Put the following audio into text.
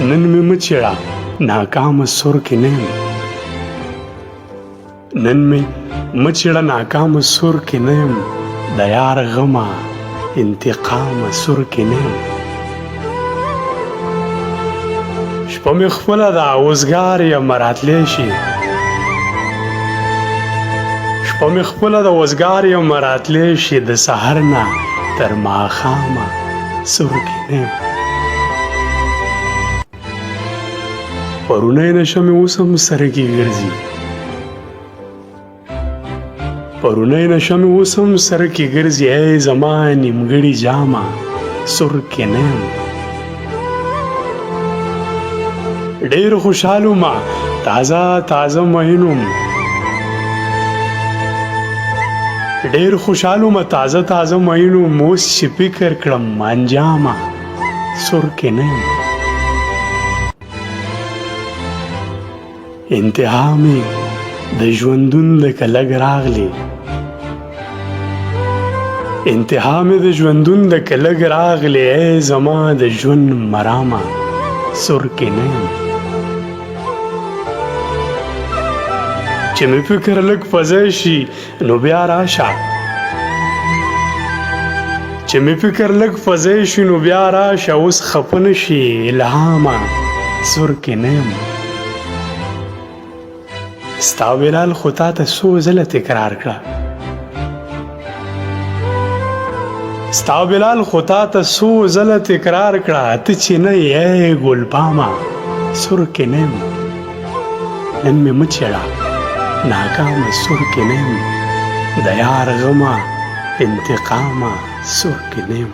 نن مې مه چېړه ناکامه سور کې نه یم نن مې مه چېړه ناکامه سور کې نه یم د یار غمه انتقامه سور کې نه یم شپه مې خپله ده اوزګار یم راتلی شي شپه مې خپله ده اوزګار یم راتلی شي د سحر نه تر ماښامه سور کې نه یم پرونی نشه مې اوس هم سر کې ګرځي پرونی نشه مې اوس هم سر کې ګرځي ای زما نیمګړي جامه سور کې نه یم ډېر خوشحال وم تازه تازه مین وم ډېر خوشحال وم تازه تازه مین وم اوس چې فکر کړم انجامه سور کې نه یم انتها مې د ژوندون لکه لږ راغلی انتها مې د ژوندون لکه لږ راغلی ای زما د ژوند مرامه سور کې نه یم چې مې فکر لږ فضا شي نو بیا راشه چې مې فکر لږ فضا شي نو بیا راشه اوس خفه نه شي الهامه سور کې نه یم ستا بلال خو تا ته څو ځله تکرار کړه ستا بلال خو تا ته څو ځله تکرار کړه ته چې نه یې ګلپامه سور کې نه یم نن مې مه چېړه ناکامه سور کې نه یم د یار غمه انتقامه سور کې نه یم